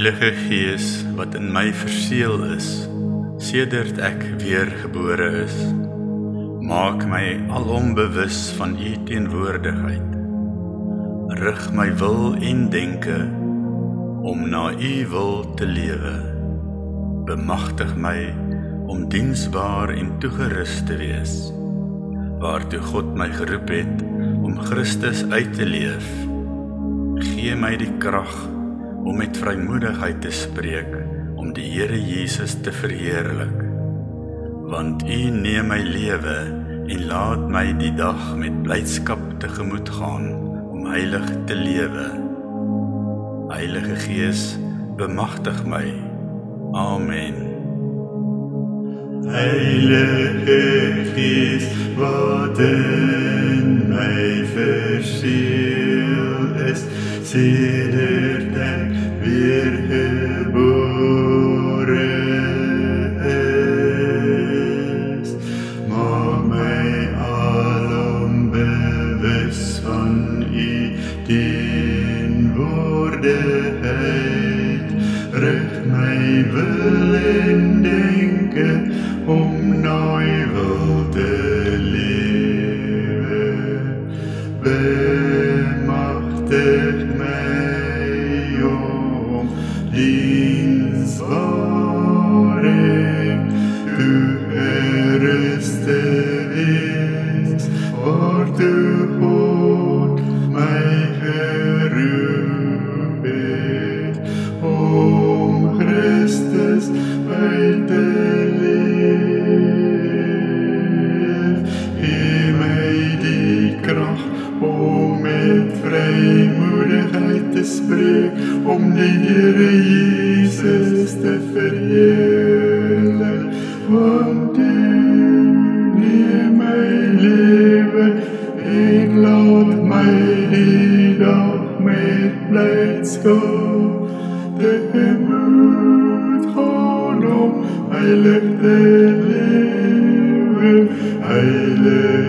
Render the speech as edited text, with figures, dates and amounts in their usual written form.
Heilige Gees wat in my verseël is, sedert ek weergebore is, maak my alom bewus van U teenwoordigheid. Rig my wil en denke om na U wil te lewe. Bemagtig my om diensbaar en toegerus te wees, waartoe God my geroep het om Christus uit te leef. Gee my die krag om met vrymoedigheid te spreek, om die Here Jesus te verheerlik. Want U neem my lewe en laat my die dag met blydskap tegemoet gaan, om heilig te lewe. Heilige Gees, bemagtig my. Amen. Heilige Gees, wat in my verseël is, sedert ek weergebore is, maak my alom bewus van U teenwoordigheid. Rig my wil en denke om na U wil te lewe. Bemagtig my om diensbaar en toegerus te wees, waartoe God my geroep het, om Christus by te leef. Gee my die krag om met vrymoedigheid te spreek, om die Here Jesus te verheerlik. Want U neem my lewe en laat my die dag met blydskap tegemoet gaan, om heilig te lewe. Heilig